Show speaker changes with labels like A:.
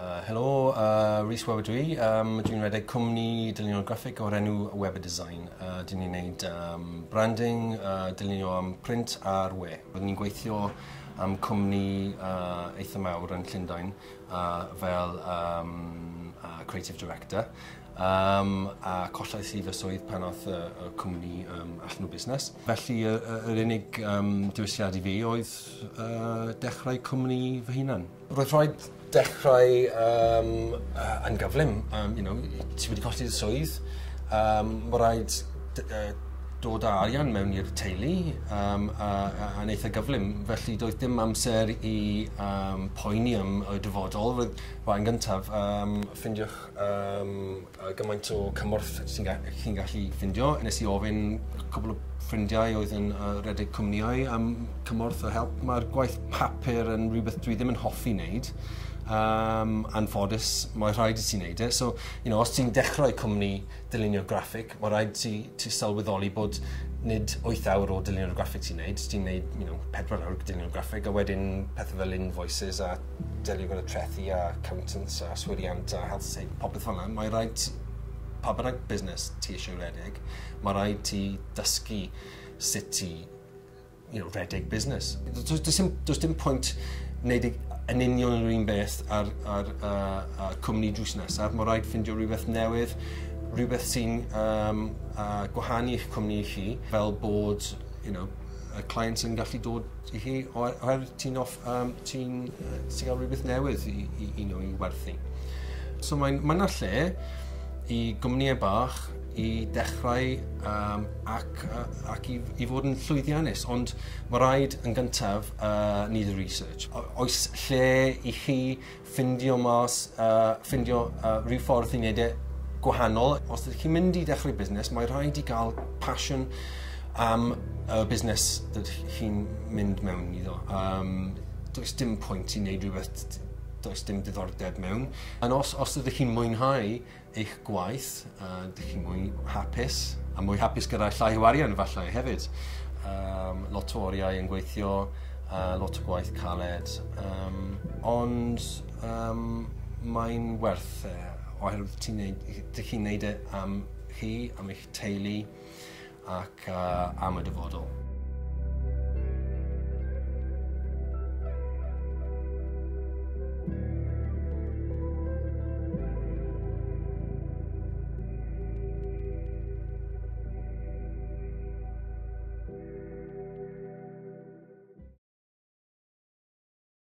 A: Helo, Rhys Webber dwi. Dwi'n rhedeg cwmni dylunio graffig o'r enw Webber Design. Dwi'n ni'n gwneud branding, dylunio am print a'r we. Byddwn ni'n gweithio am cwmni eitha mawr yn Llundain fel creative director. A collais i fy swydd pan oedd y cwmni allan o busnes. Felly yr unig diwysiad i fi oedd dechrau cwmni fy hunan. Roedd rhaid dechrau yn gyflym. Ti wedi colli dy swydd. Mae rhaid dod â arian mewn i'r teulu a'n eitha gyflym. Felly doedd dim amser i poeni am y dyfodol. Roedd yn gyntaf, ffindiwch gymaint o cymorth chi'n gallu ffindio. Nes i ofyn cwbl o ffrindiau oedd yn rhedeg cwmnïau am cymorth o help. Mae'r gwaith papur yn rhywbeth dwi ddim yn hoffi wneud. Anffodus, mae rhaid i ti wneud e. So, os ti'n dechrau cwmni dylunio graffig, mae rhaid ti sylweddoli bod nid 8 awr o dylunio graffig ti'n wneud. Ti'n wneud 4 awr dylunio graffig, a wedyn pethau fel invoices a delio gyda trethi a accountants a swiriant a health safety, popeth fel yna. Mae rhaid, pa bynnag busnes ti eisiau rhedeg, mae rhaid ti dysgu sut ti rhedeg busnes. Does dim pwynt wneud yn union yr un beth ar cwmni drws nesaf. Mae rhaid ffindio rhywbeth newydd, rhywbeth sy'n gwahanu eich cwmni i chi, fel bod y client sy'n gallu dod i chi oherwydd ti'n cael rhywbeth newydd i werthu. So mae'n yna lle i gwmnïau bach i dechrau ac i fod yn llwyddiannus, ond mae rhaid yn gyntaf need a research. Oes lle i chi ffindio rhyw ffordd i wneud e gwahanol. Os ydych chi'n mynd i dechrau busnes, mae rhaid i gael passion am y busnes ydych chi'n mynd mewn iddo. Does dim pwynt i wneud rhywbeth does dim diddordeb mewn. Os ydych chi'n mwynhau eich gwaith, ydych chi'n mwy hapus, a mwy hapus gyda llai o arian falle hefyd. Lot o oriau yn gweithio, lot o gwaith caled, ond mae'n werth oherwydd ydych chi'n gwneud e am chi, am eich teulu ac am y dyfodol.